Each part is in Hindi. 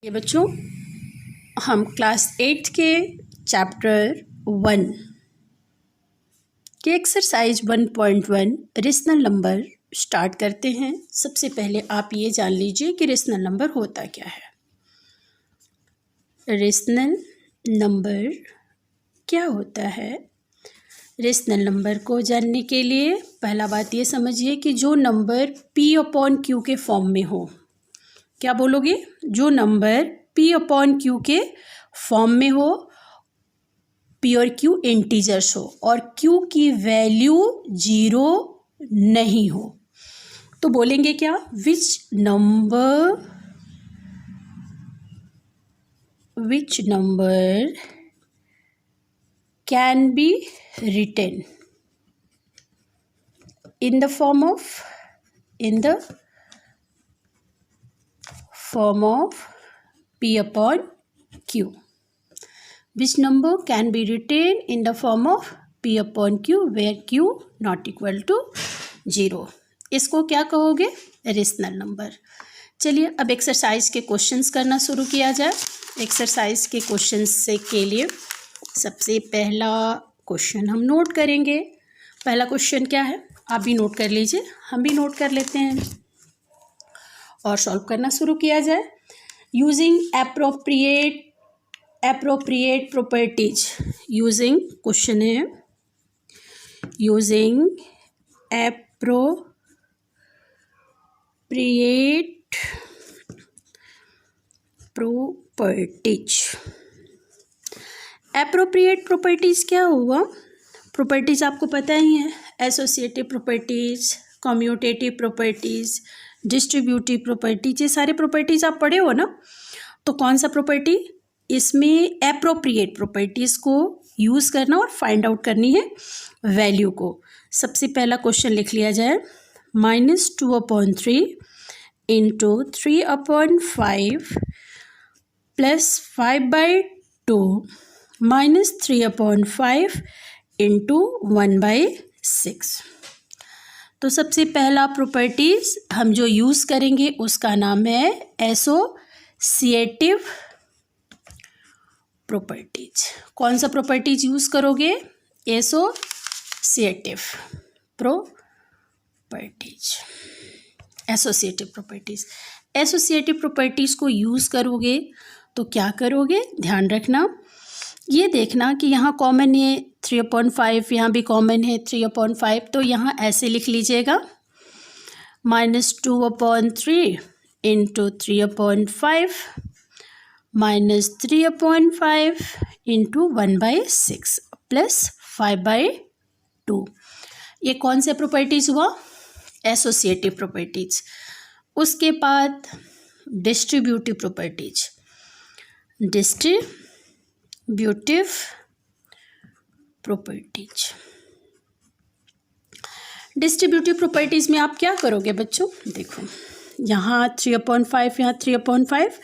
ये बच्चों, हम क्लास 8 के चैप्टर 1 के एक्सरसाइज 1.1 रेशनल नंबर स्टार्ट करते हैं। सबसे पहले आप ये जान लीजिए कि रेशनल नंबर होता क्या है। रेशनल नंबर क्या होता है? रेशनल नंबर को जानने के लिए पहला बात ये समझिए कि जो नंबर P/Q के फॉर्म में हो। क्या बोलोगे? जो नंबर P/Q के फॉर्म में हो, P और Q इंटीजर्स हो और Q की वैल्यू 0 नहीं हो, तो बोलेंगे क्या? Which number can be written in the form of P/Q. Which number can be written in the form of P/Q where Q not equal to 0? इसको क्या कहोगे? Rational number. चलिए अब एक्सरसाइज के क्वेश्चंस करना शुरू किया जाए। एक्सरसाइज के क्वेश्चंस से के लिए सबसे पहला क्वेश्चन हम नोट करेंगे। पहला क्वेश्चन क्या है? आप भी नोट कर लीजिए, हम भी नोट कर लेते हैं और सॉल्व करना शुरू किया जाए। Using appropriate properties, using question है यूजिंग appropriate properties क्या हुआ? प्रॉपर्टीज आपको पता ही है, associative properties, commutative properties, distributive properties, ये सारे प्रॉपर्टीज आप पढ़े हो ना। तो कौन सा प्रॉपर्टी? इसमें एप्रोप्रिएट प्रॉपर्टीज को यूज़ करना और फाइंड आउट करनी है वैल्यू को। सबसे पहला क्वेश्चन लिख लिया जाए, -2/3 इंटू 3/5 प्लस 5/2 -3/5 इंटू 1/6। तो सबसे पहला प्रॉपर्टीज हम जो यूज़ करेंगे उसका नाम है एसोसिएटिव प्रॉपर्टीज। कौन सा प्रॉपर्टीज यूज़ करोगे? Associative properties. Associative properties, associative properties को यूज़ करोगे तो क्या करोगे? ध्यान रखना, ये देखना कि यहाँ कॉमन है 3/5, यहाँ भी कॉमन है 3/5, तो यहाँ ऐसे लिख लीजिएगा, -2/3 इंटू 3/5 -3/5 इंटू 1/6 प्लस 5/2। ये कौन से प्रॉपर्टीज हुआ? Associative properties. उसके बाद distributive properties. Distributive properties, distributive properties में आप क्या करोगे बच्चों? देखो, यहाँ 3/5, यहाँ 3/5,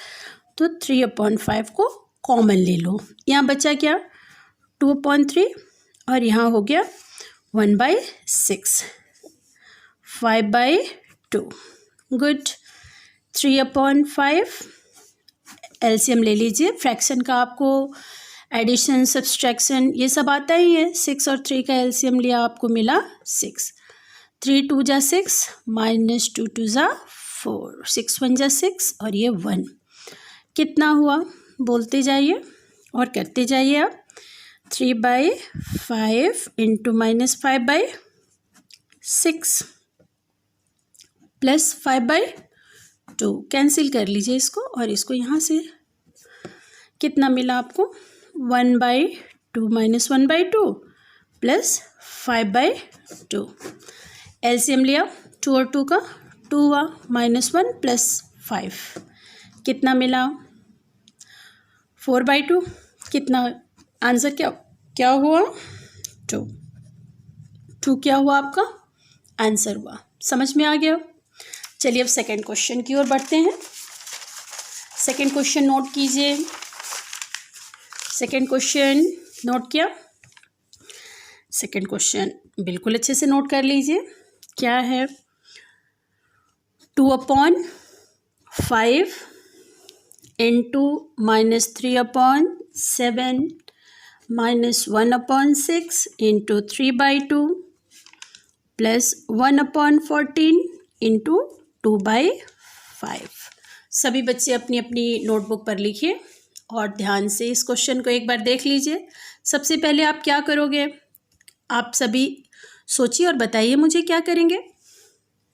तो 3/5 को कॉमन ले लो। यहाँ बचा क्या? 2/3 और यहाँ हो गया 1/6, 5/2। गुड। 3/5 एलसीएम ले लीजिए। फ्रैक्शन का आपको एडिशन, सब्सट्रैक्शन ये सब आता ही है। 6 और 3 का एलसीएम लिया, आपको मिला 6। 3 2 जा 6 -2 2 जा 4, 6 1 जा 6 और ये 1। कितना हुआ? बोलते जाइए और करते जाइए आप। 3/5 इंटू -5/6 प्लस 5/2, कैंसिल कर लीजिए इसको और इसको यहाँ से। कितना मिला आपको? 1/2 -1/2 प्लस 5/2। एलसीएम लिया 2 और 2 का, 2 हुआ, -1 प्लस 5, कितना मिला? 4/2। कितना आंसर क्या हुआ? 2 क्या हुआ आपका आंसर हुआ। समझ में आ गया? चलिए अब सेकंड क्वेश्चन की ओर बढ़ते हैं। सेकंड क्वेश्चन नोट कीजिए। सेकंड क्वेश्चन नोट किया? सेकंड क्वेश्चन बिल्कुल अच्छे से नोट कर लीजिए। क्या है? 2/5 इंटू -3/7 -1/6 इंटू 3/2 प्लस 1/14 इंटू 2/5। सभी बच्चे अपनी अपनी नोटबुक पर लिखिए और ध्यान से इस क्वेश्चन को एक बार देख लीजिए। सबसे पहले आप क्या करोगे, आप सभी सोचिए और बताइए मुझे क्या करेंगे।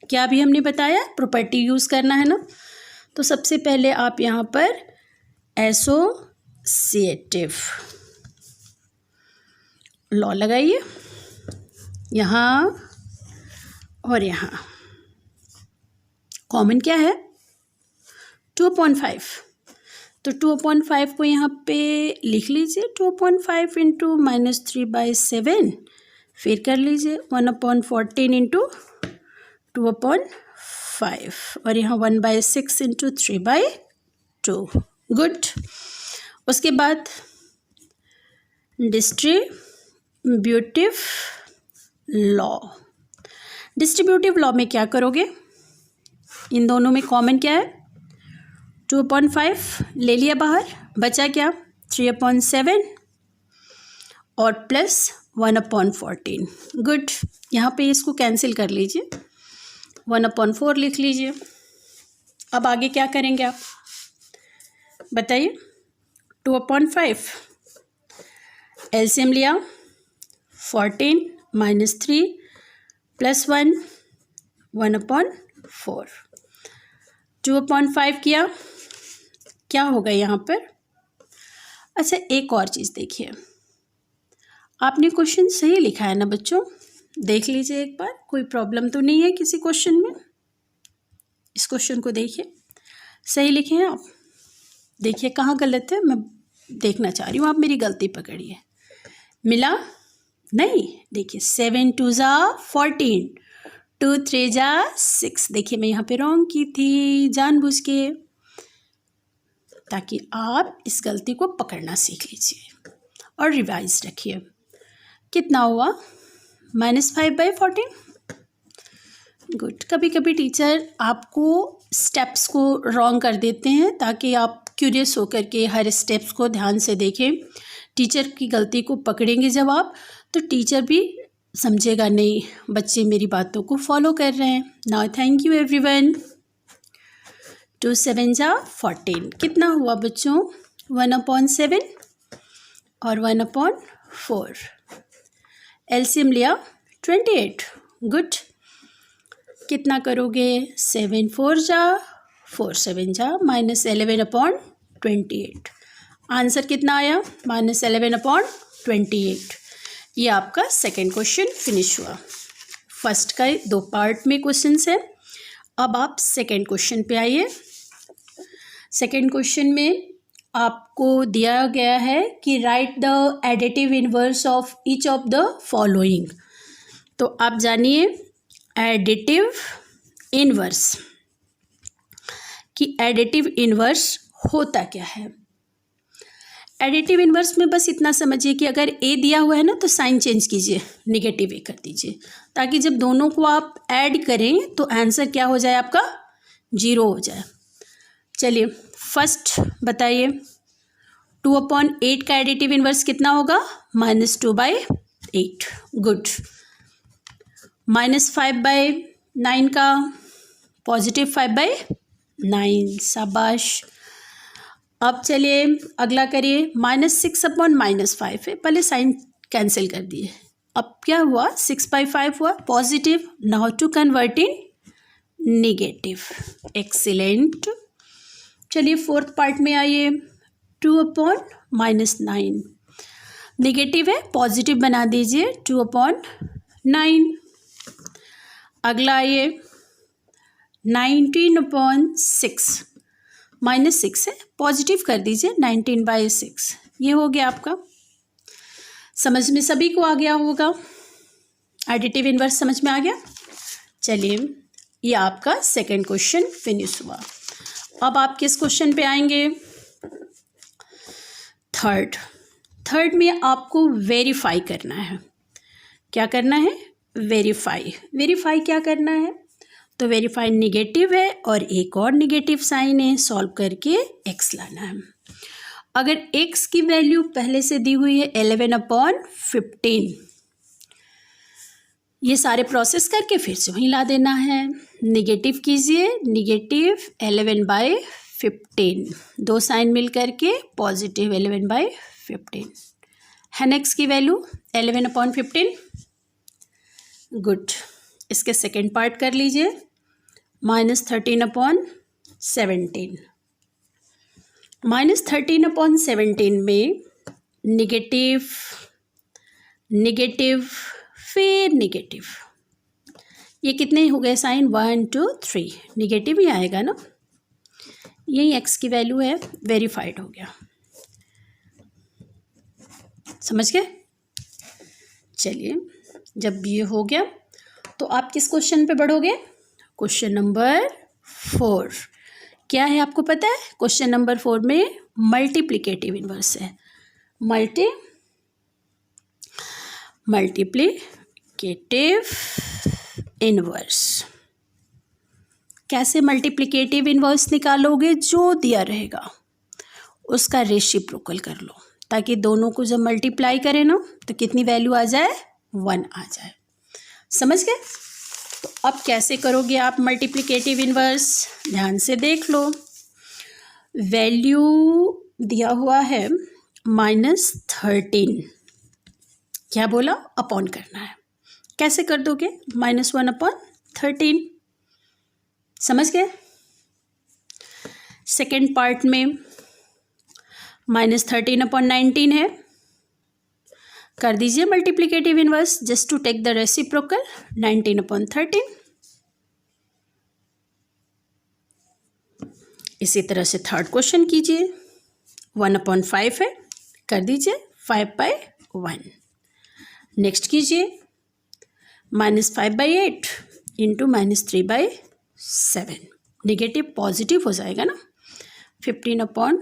क्या अभी हमने बताया प्रॉपर्टी यूज़ करना है ना। तो सबसे पहले आप यहाँ पर एसोसिएटिव लॉ लगाइए, यहाँ और यहाँ। कॉमन क्या है 2/5, तो 2/5 को यहाँ पे लिख लीजिए। 2/5 इंटू -3/7 फिर कर लीजिए 1/14 इंटू 2/5 और यहाँ 1/6 इंटू 3/2। गुड। उसके बाद डिस्ट्रीब्यूटिव लॉ। डिस्ट्रीब्यूटिव लॉ में क्या करोगे, इन दोनों में कॉमन क्या है 2/5 ले लिया बाहर, बचा क्या 3/7 और प्लस 1/14। गुड। यहाँ पे इसको कैंसिल कर लीजिए, 1/4 लिख लीजिए। अब आगे क्या करेंगे आप बताइए। 2/5 एलसीएम लिया, 14 -3 + 1 1/4। 2/5 किया, क्या होगा यहाँ पर। अच्छा एक और चीज़ देखिए, आपने क्वेश्चन सही लिखा है ना बच्चों, देख लीजिए एक बार, कोई प्रॉब्लम तो नहीं है किसी क्वेश्चन में। इस क्वेश्चन को देखिए, सही लिखे हैं आप। देखिए कहाँ गलत है, मैं देखना चाह रही हूँ, आप मेरी गलती पकड़िए। मिला नहीं, देखिए 7 2 = 14, 2 3 = 6। देखिए मैं यहाँ पे रॉन्ग की थी जानबूझ के, ताकि आप इस गलती को पकड़ना सीख लीजिए और रिवाइज रखिए। कितना हुआ -5/14। गुड। कभी कभी टीचर आपको स्टेप्स को रॉन्ग कर देते हैं ताकि आप क्यूरियस होकर के हर स्टेप्स को ध्यान से देखें। टीचर की गलती को पकड़ेंगे जब आप, तो टीचर भी समझेगा नहीं बच्चे मेरी बातों को फॉलो कर रहे हैं। Now thank you everyone. 2 7 = 14। कितना हुआ बच्चों 1/7 और 1/4। एलसीएम लिया 28। गुड। कितना करोगे 7 4 = 4 7 = -11/28। आंसर कितना आया -11/28। ये आपका सेकंड क्वेश्चन फिनिश हुआ। फर्स्ट का 2 पार्ट में क्वेश्चंस है। अब आप सेकंड क्वेश्चन पे आइए। सेकंड क्वेश्चन में आपको दिया गया है कि right the additive inverse of each of the following. तो आप जानिए एडिटिव इनवर्स कि एडिटिव इनवर्स होता क्या है। एडिटिव इनवर्स में बस इतना समझिए कि अगर ए दिया हुआ है ना तो साइन चेंज कीजिए, नेगेटिव ए कर दीजिए, ताकि जब दोनों को आप ऐड करें तो आंसर क्या हो जाए आपका 0 हो जाए। चलिए फर्स्ट बताइए 2/8 का एडिटिव इनवर्स कितना होगा -2/8। गुड। -5/9 का +5/9। शाबाश। अब चलिए अगला करिए -6/-5 है, पहले साइन कैंसिल कर दिए। अब क्या हुआ 6/5 हुआ positive. Now to convert in negative. Excellent. चलिए फोर्थ पार्ट में आइए 2/-9 नेगेटिव है, पॉजिटिव बना दीजिए 2/9। अगला आइए 19/6 -6 है, पॉजिटिव कर दीजिए 19/6। ये हो गया आपका। समझ में सभी को आ गया होगा, एडिटिव इनवर्स समझ में आ गया। चलिए ये आपका सेकंड क्वेश्चन फिनिश हुआ। अब आप किस क्वेश्चन पे आएंगे थर्ड में आपको वेरीफाई करना है। क्या करना है वेरीफाई क्या करना है, तो वेरीफाइड निगेटिव है और एक और निगेटिव साइन है, सॉल्व करके x लाना है। अगर x की वैल्यू पहले से दी हुई है 11/15, ये सारे प्रोसेस करके फिर से वहीं ला देना है। निगेटिव कीजिए, निगेटिव 11/15, दो साइन मिल करके पॉजिटिव 11/15 है। x की वैल्यू 11/15। गुड। इसके सेकेंड पार्ट कर लीजिए, -13/17। -13/17 में निगेटिव, निगेटिव, फिर निगेटिव, ये कितने हो गए साइन? 1 2 3, निगेटिव ही आएगा ना, यही x की वैल्यू है, वेरीफाइड हो गया। समझ गए? चलिए, जब ये हो गया तो आप किस क्वेश्चन पे बढ़ोगे? Question number 4। क्या है आपको पता है? क्वेश्चन नंबर 4 में मल्टीप्लिकेटिव इनवर्स है। Multiplicative inverse. कैसे मल्टीप्लिकेटिव इनवर्स निकालोगे? जो दिया रहेगा उसका रेसिप्रोकल कर लो, ताकि दोनों को जब मल्टीप्लाई करें ना तो कितनी वैल्यू आ जाए? 1 आ जाए। समझ गए? तो अब कैसे करोगे आप मल्टीप्लिकेटिव इनवर्स? ध्यान से देख लो। वैल्यू दिया हुआ है -13, क्या बोला? अपॉन करना है। कैसे कर दोगे? -1/13। समझ गए? सेकेंड पार्ट में -13/19 है, कर दीजिए multiplicative inverse just to take the reciprocal. 19/13। इसी तरह से थर्ड क्वेश्चन कीजिए। 1/5 है, कर दीजिए 5/1। नेक्स्ट कीजिए -5/8 इंटू -3/7, निगेटिव पॉजिटिव हो जाएगा ना। 15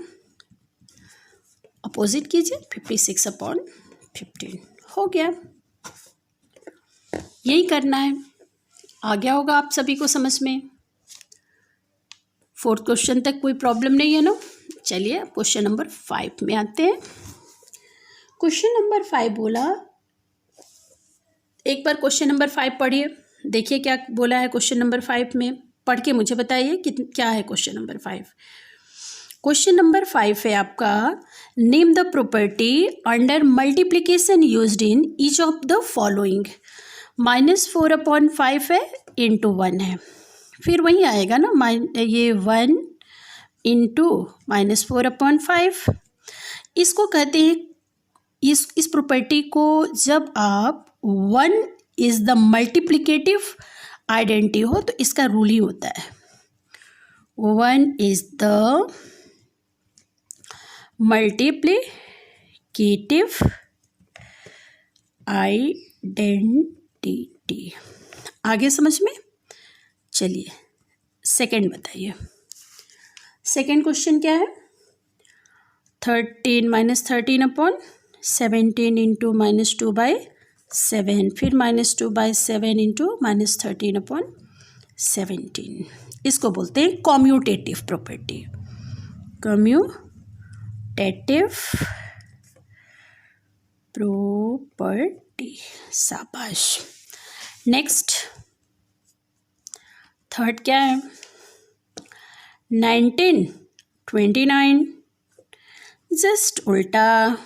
अपोजिट कीजिए, 56/15 हो गया। यही करना है। आ गया होगा आप सभी को समझ में। फोर्थ क्वेश्चन तक कोई प्रॉब्लम नहीं है ना। चलिए क्वेश्चन नंबर 5 में आते हैं। क्वेश्चन नंबर 5 बोला, एक बार क्वेश्चन नंबर 5 पढ़िए, देखिए क्या बोला है क्वेश्चन नंबर 5 में। पढ़ के मुझे बताइए कि क्या है क्वेश्चन नंबर 5। क्वेश्चन नंबर 5 है आपका, name the property under multiplication used in each of the following. -4/5 है, इंटू 1 है, फिर वही आएगा ना, ये 1 इंटू -4/5। इसको कहते हैं, इस प्रॉपर्टी को जब आप 1 इज द मल्टीप्लिकेटिव आइडेंटिटी हो तो इसका रूल ही होता है, 1 इज द मल्टीप्लिकेटिव आइडेंटिटी। आगे समझ में? चलिए सेकंड बताइए। सेकंड क्वेश्चन क्या है? 13/17 इंटू -2/7, फिर -2/7 इंटू -13/17। इसको बोलते हैं कॉम्यूटेटिव प्रॉपर्टी। कॉम्यूटेटिव प्रॉपर्टी, शाबाश। नेक्स्ट थर्ड क्या है? 19/29, जस्ट उल्टा,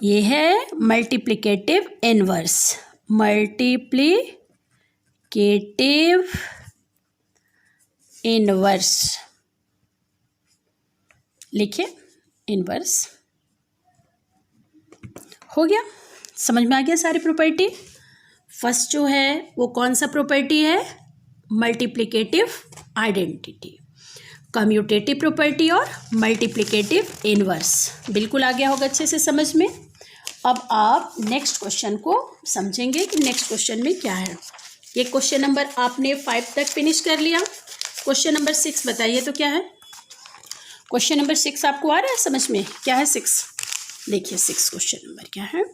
ये है मल्टीप्लिकेटिव इनवर्स। मल्टीप्लिकेटिव इनवर्स लिखिए, इनवर्स। हो गया, समझ में आ गया सारी प्रॉपर्टी। फर्स्ट जो है वो कौन सा प्रॉपर्टी है? मल्टीप्लिकेटिव आइडेंटिटी, कम्यूटेटिव प्रॉपर्टी और मल्टीप्लिकेटिव इनवर्स। बिल्कुल आ गया होगा अच्छे से समझ में। अब आप नेक्स्ट क्वेश्चन को समझेंगे कि नेक्स्ट क्वेश्चन में क्या है। ये क्वेश्चन नंबर आपने 5 तक फिनिश कर लिया। क्वेश्चन नंबर 6 बताइए तो क्या है? क्वेश्चन नंबर 6 आपको आ रहा है समझ में? क्या है 6? देखिए 6 क्वेश्चन नंबर क्या है।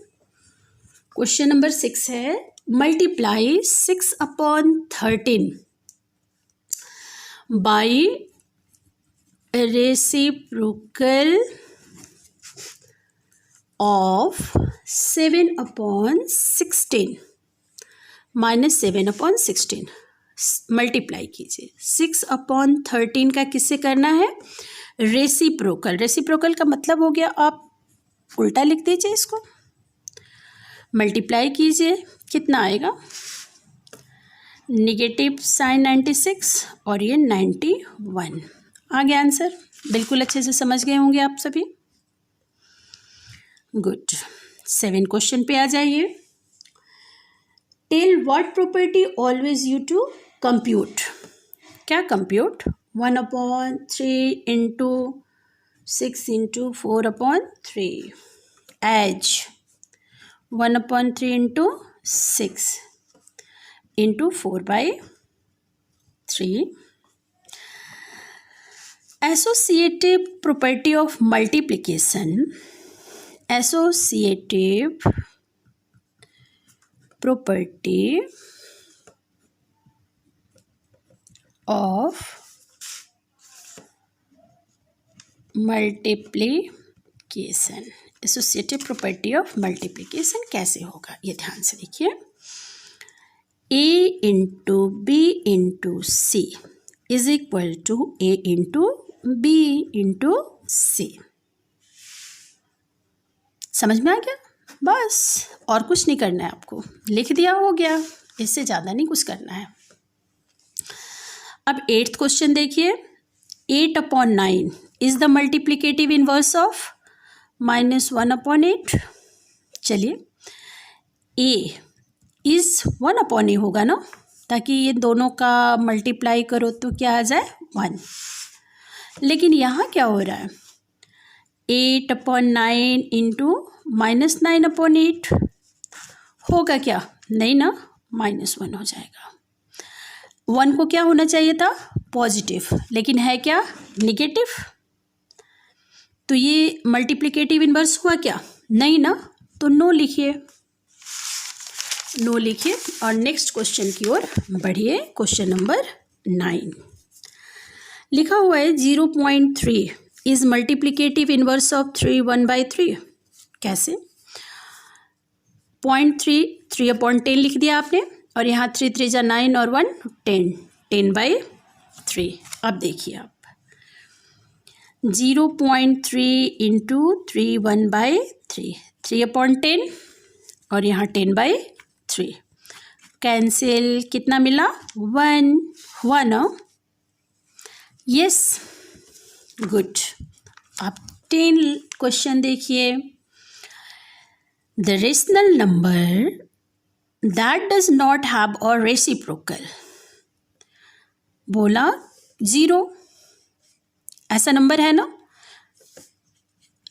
क्वेश्चन नंबर 6 है, multiply 6/13 by reciprocal of 7/16 minus 7/16 multiply कीजिए। 6/13 का किससे करना है? रेसिप्रोकल। रेसिप्रोकल का मतलब हो गया, आप उल्टा लिख दीजिए इसको, मल्टीप्लाई कीजिए, कितना आएगा? नेगेटिव साइन 96 और ये 91 आ गया आंसर। बिल्कुल अच्छे से समझ गए होंगे आप सभी। गुड। 7 क्वेश्चन पे आ जाइए। Tell what property always you to compute. क्या compute? 1/3 into 6 into 4/3 as 1/3 into 6 into 4/3 associative property of multiplication. Associative property of multiplication. Associative property of multiplication कैसे होगा, ये ध्यान से देखिए। a into B into C is equal to a into B into C. समझ में आ गया? बस और कुछ नहीं करना है आपको, लिख दिया हो गया, इससे ज़्यादा नहीं कुछ करना है। अब 8th क्वेश्चन देखिए। 8/9 is the multiplicative inverse of -1/8। चलिए, a इज 1/a होगा ना, ताकि ये दोनों का मल्टीप्लाई करो तो क्या आ जाए? 1। लेकिन यहाँ क्या हो रहा है? 8/9 इंटू -9/8 होगा क्या? नहीं ना, -1 हो जाएगा। 1 को क्या होना चाहिए था? पॉजिटिव, लेकिन है क्या? निगेटिव। तो ये मल्टीप्लिकेटिव इनवर्स हुआ क्या? नहीं ना, तो नो लिखिए, नो लिखिए और नेक्स्ट क्वेश्चन की ओर बढ़िए। क्वेश्चन नंबर 9 लिखा हुआ है 0.3 इज मल्टीप्लिकेटिव इनवर्स ऑफ 3 1/3। कैसे? 0.3 3/10 लिख दिया आपने, और यहाँ 3 3 जा 9 और 1 10 10/3। अब देखिए आप 0.3 इंटू 3 1/3 3/10 और यहाँ 10/3 कैंसिल, कितना मिला? 1 हुआ ना? Yes, good. आप 10 क्वेश्चन देखिए। The rational number that does not have a reciprocal. बोला 0, ऐसा नंबर है ना।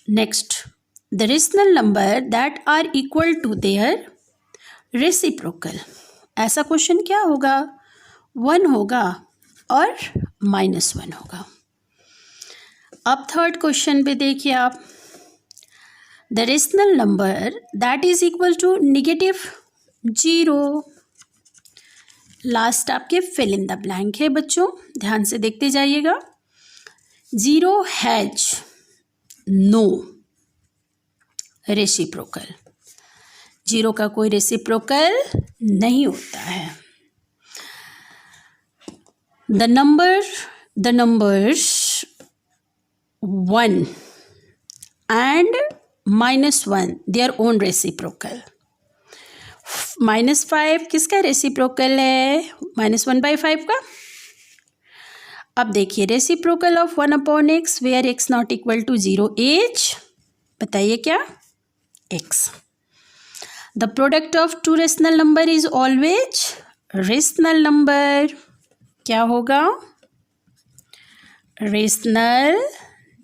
Next, the rational number that are equal to their reciprocal. ऐसा क्वेश्चन क्या होगा? 1 होगा और -1 होगा। अब 3rd क्वेश्चन पे देखिए आप, the rational number that is equal to -0। Last आपके फिल इन द ब्लैंक है बच्चों, ध्यान से देखते जाइएगा। 0 हैज नो रेसिप्रोकल। 0 का कोई रेसिप्रोकल नहीं होता है। The numbers 1 and -1 their own reciprocal। -5 किसका रेसिप्रोकल है? -1/5 का। अब देखिए, reciprocal of 1/x where x not equal to 0 is, बताइए क्या? x। The product of 2 rational number is always rational number. क्या होगा? Rational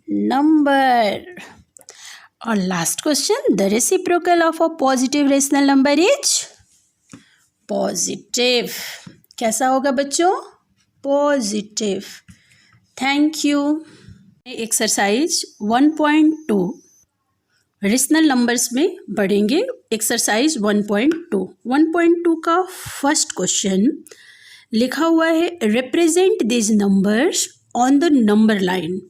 number. और last question, the reciprocal of a positive rational number is positive. कैसा होगा बच्चों? Positive. Thank you. Exercise 1.2 rational numbers में बढ़ेंगे। एक्सरसाइज 1.2 1.2 का फर्स्ट क्वेश्चन लिखा हुआ है, represent this numbers on the number line.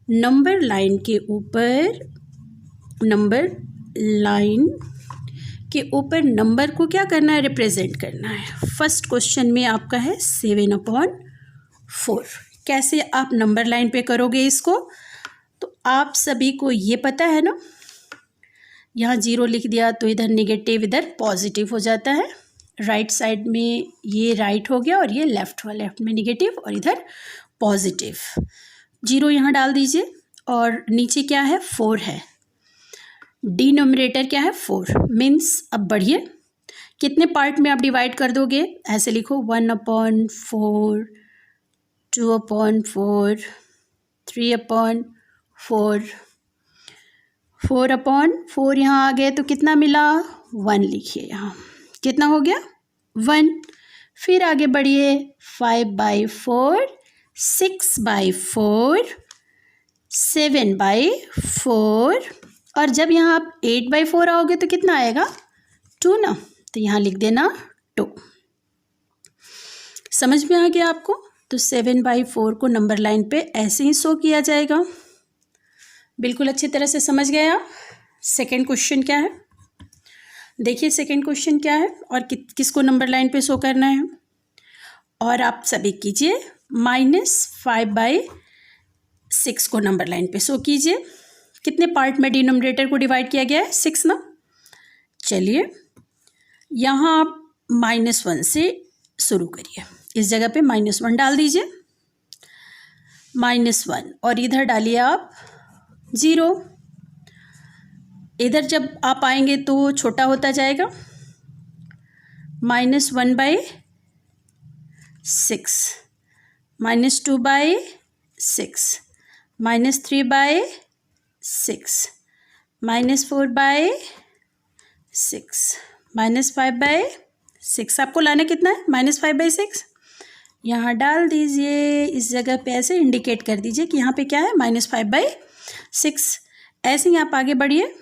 Number line के ऊपर नंबर को क्या करना है, रिप्रेजेंट करना है। फर्स्ट क्वेश्चन में आपका है 7/4। कैसे आप नंबर लाइन पे करोगे इसको, तो आप सभी को ये पता है ना, यहाँ 0 लिख दिया तो इधर नेगेटिव इधर पॉजिटिव हो जाता है। राइट साइड में ये राइट हो गया और ये लेफ्ट में नेगेटिव और इधर पॉजिटिव। 0 यहाँ डाल दीजिए और नीचे क्या है, 4 है। डिनोमिनेटर क्या है, 4 मीन्स अब बढ़िए कितने पार्ट में आप डिवाइड कर दोगे, ऐसे लिखो 1/4, 2/4, 3/4, 4/4 यहाँ आ गए तो कितना मिला, 1 लिखिए। यहाँ कितना हो गया, 1। फिर आगे बढ़िए 5/4, 6/4, 7/4 और जब यहाँ आप 8/4 आओगे तो कितना आएगा, 2 ना, तो यहाँ लिख देना 2। समझ में आ गया आपको। तो 7/4 को नंबर लाइन पे ऐसे ही शो किया जाएगा। बिल्कुल अच्छी तरह से समझ गए आप। सेकेंड क्वेश्चन क्या है, देखिए सेकेंड क्वेश्चन क्या है और किसको नंबर लाइन पे शो करना है। और आप सभी कीजिए -5/6 को नंबर लाइन पे शो कीजिए। कितने पार्ट में डिनोमिनेटर को डिवाइड किया गया है, 6 ना। चलिए यहाँ आप -1 से शुरू करिए, इस जगह पे -1 डाल दीजिए, -1 और इधर डालिए आप 0। इधर जब आप आएंगे तो छोटा होता जाएगा, -1/6, -2/6, -3/6, -4/6, -5/6। आपको लाना कितना है, -5/6। यहाँ डाल दीजिए, इस जगह पे ऐसे इंडिकेट कर दीजिए कि यहाँ पे क्या है, -5/6। ऐसे ही आप आगे बढ़िए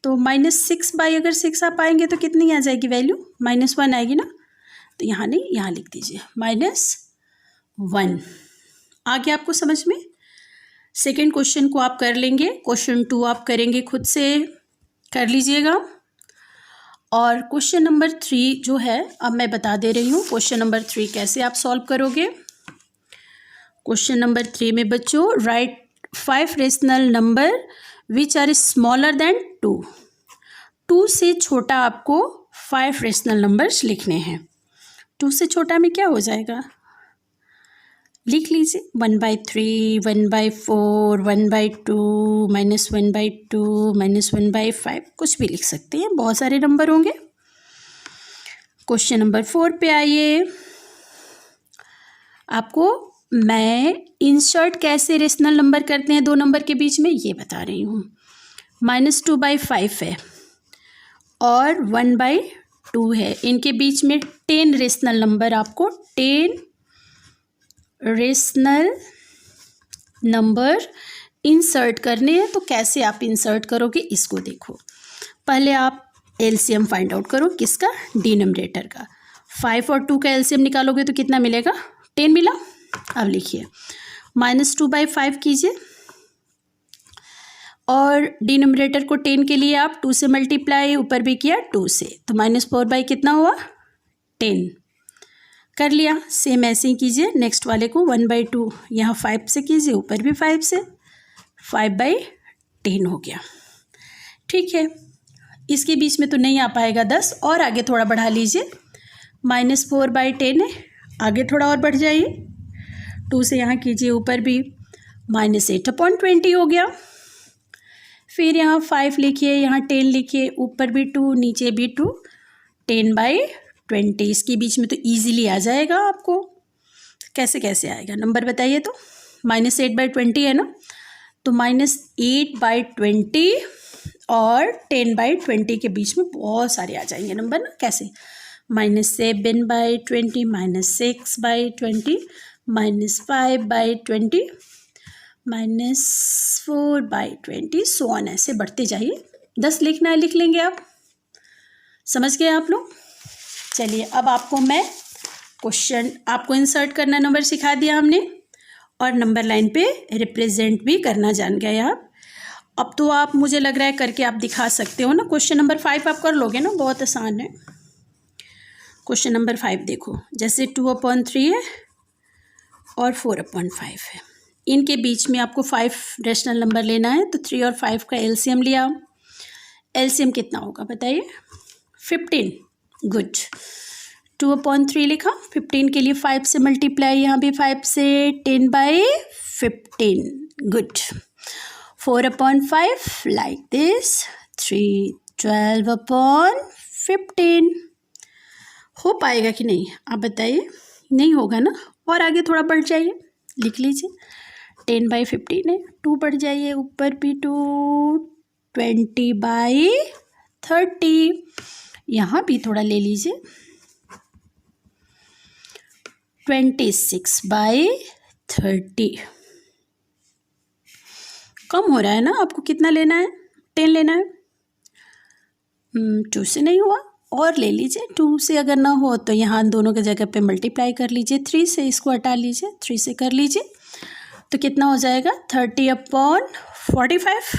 तो -6/6 आप आएंगे तो कितनी आ जाएगी वैल्यू, -1 आएगी ना, तो यहाँ नहीं, यहाँ लिख दीजिए -1। आ गया आपको समझ में। सेकेंड क्वेश्चन को आप कर लेंगे, क्वेश्चन 2 आप करेंगे खुद से, कर लीजिएगा। और क्वेश्चन नंबर 3 जो है, अब मैं बता दे रही हूँ क्वेश्चन नंबर 3 कैसे आप सॉल्व करोगे। क्वेश्चन नंबर 3 में बच्चों, write 5 rational number which are smaller than 2। 2 से छोटा आपको 5 रेशनल नंबर्स लिखने हैं। 2 से छोटा में क्या हो जाएगा, लिख लीजिए 1/3, 1/4, 1/2, -1/2, -1/5, कुछ भी लिख सकते हैं, बहुत सारे नंबर होंगे। क्वेश्चन नंबर 4 पे आइए। आपको मैं इंसर्ट कैसे रेशनल नंबर करते हैं 2 नंबर के बीच में ये बता रही हूँ। -2/5 है और 1/2 है, इनके बीच में 10 रेशनल नंबर, आपको 10 रेशनल नंबर इंसर्ट करने हैं। तो कैसे आप इंसर्ट करोगे इसको देखो। पहले आप एलसीएम फाइंड आउट करो, किसका, डिनोमिनेटर का। 5 और 2 का एलसीएम निकालोगे तो कितना मिलेगा, 10 मिला। अब लिखिए -2/5 कीजिए और डिनोमिनेटर को 10 के लिए आप 2 से मल्टीप्लाई, ऊपर भी किया 2 से, तो -4 कितना हुआ, 10 कर लिया। सेम ऐसे ही कीजिए नेक्स्ट वाले को, 1/2 यहाँ 5 से कीजिए, ऊपर भी 5 से, 5/10 हो गया। ठीक है, इसके बीच में तो नहीं आ पाएगा 10, और आगे थोड़ा बढ़ा लीजिए, -4/10 है, आगे थोड़ा और बढ़ जाइए, 2 से यहाँ कीजिए, ऊपर भी -8/20 हो गया। फिर यहाँ 5 लिखिए, यहाँ 10 लिखिए, ऊपर भी 2, नीचे भी 2, 10/20। इसके बीच में तो ईजिली आ जाएगा आपको। कैसे कैसे आएगा नंबर बताइए तो, -8/20 है ना, तो -8/20 और 10/20 के बीच में बहुत सारे आ जाएंगे नंबर ना। कैसे, -7/20, -6/20, -5/20, -4/20 सो ऑन, ऐसे बढ़ते जाइए। 10 लिखना है, लिख लेंगे आप। समझ गए आप लोग? चलिए अब आपको मैं क्वेश्चन आपको इंसर्ट करना नंबर सिखा दिया हमने, और नंबर लाइन पे रिप्रेजेंट भी करना जान गए आप। अब तो आप, मुझे लग रहा है करके आप दिखा सकते हो ना। क्वेश्चन नंबर 5 आप कर लोगे ना, बहुत आसान है। क्वेश्चन नंबर 5 देखो, जैसे 2/3 है और 4/5 है, इनके बीच में आपको 5 रेशनल नंबर लेना है। तो 3 और 5 का एलसीएम लिया। एलसीएम कितना होगा बताइए? 15। गुड। 2/3 लिखा, 15 के लिए 5 से मल्टीप्लाई, यहाँ भी 5 से, 10/15। गुड। 4/5 like this, 3 12/15। हो पाएगा कि नहीं आप बताइए? नहीं होगा ना, और आगे थोड़ा बढ़ जाइए, लिख लीजिए। 10/15 है, 2 बढ़ जाइए, ऊपर भी 2, 20/30। यहाँ भी थोड़ा ले लीजिए, 26/30। कम हो रहा है ना, आपको कितना लेना है? 10 लेना है। 2 से नहीं हुआ, और ले लीजिए। 2 से अगर ना हो तो यहाँ दोनों के जगह पे मल्टीप्लाई कर लीजिए। 3 से इसको हटा लीजिए, 3 से कर लीजिए, तो कितना हो जाएगा? 30/45।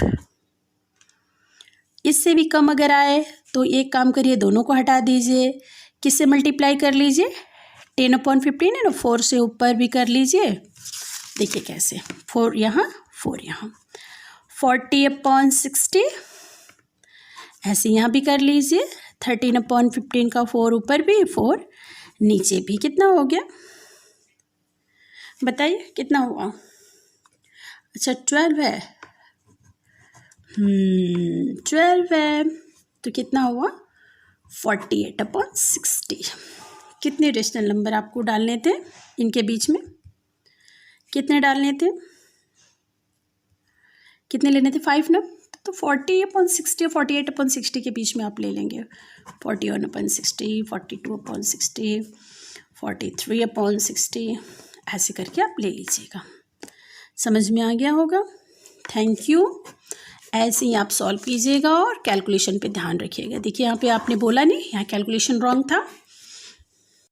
इससे भी कम अगर आए तो एक काम करिए, दोनों को हटा दीजिए। किससे मल्टीप्लाई कर लीजिए? 10/15 है ना, 4 से ऊपर भी कर लीजिए। देखिए कैसे, 4 यहाँ, 4 यहाँ। 40/60, ऐसे यहाँ भी कर लीजिए। 13/15 का 4 ऊपर भी, 4 नीचे भी। कितना हो गया बताइए? कितना हुआ? अच्छा 12 है। 12 है, तो कितना हुआ? 48/60। कितने रेशनल नंबर आपको डालने थे इनके बीच में? कितने डालने थे? कितने लेने थे? 5 ना। तो 40/60 और 48/60 के बीच में आप ले लेंगे। 41/60, 42/60, 43/60, ऐसे करके आप ले लीजिएगा। समझ में आ गया होगा? Thank you. ऐसे ही आप सॉल्व कीजिएगा और कैलकुलेशन पे ध्यान रखिएगा। देखिए यहाँ पे आपने बोला नहीं, यहाँ कैलकुलेशन रॉन्ग था।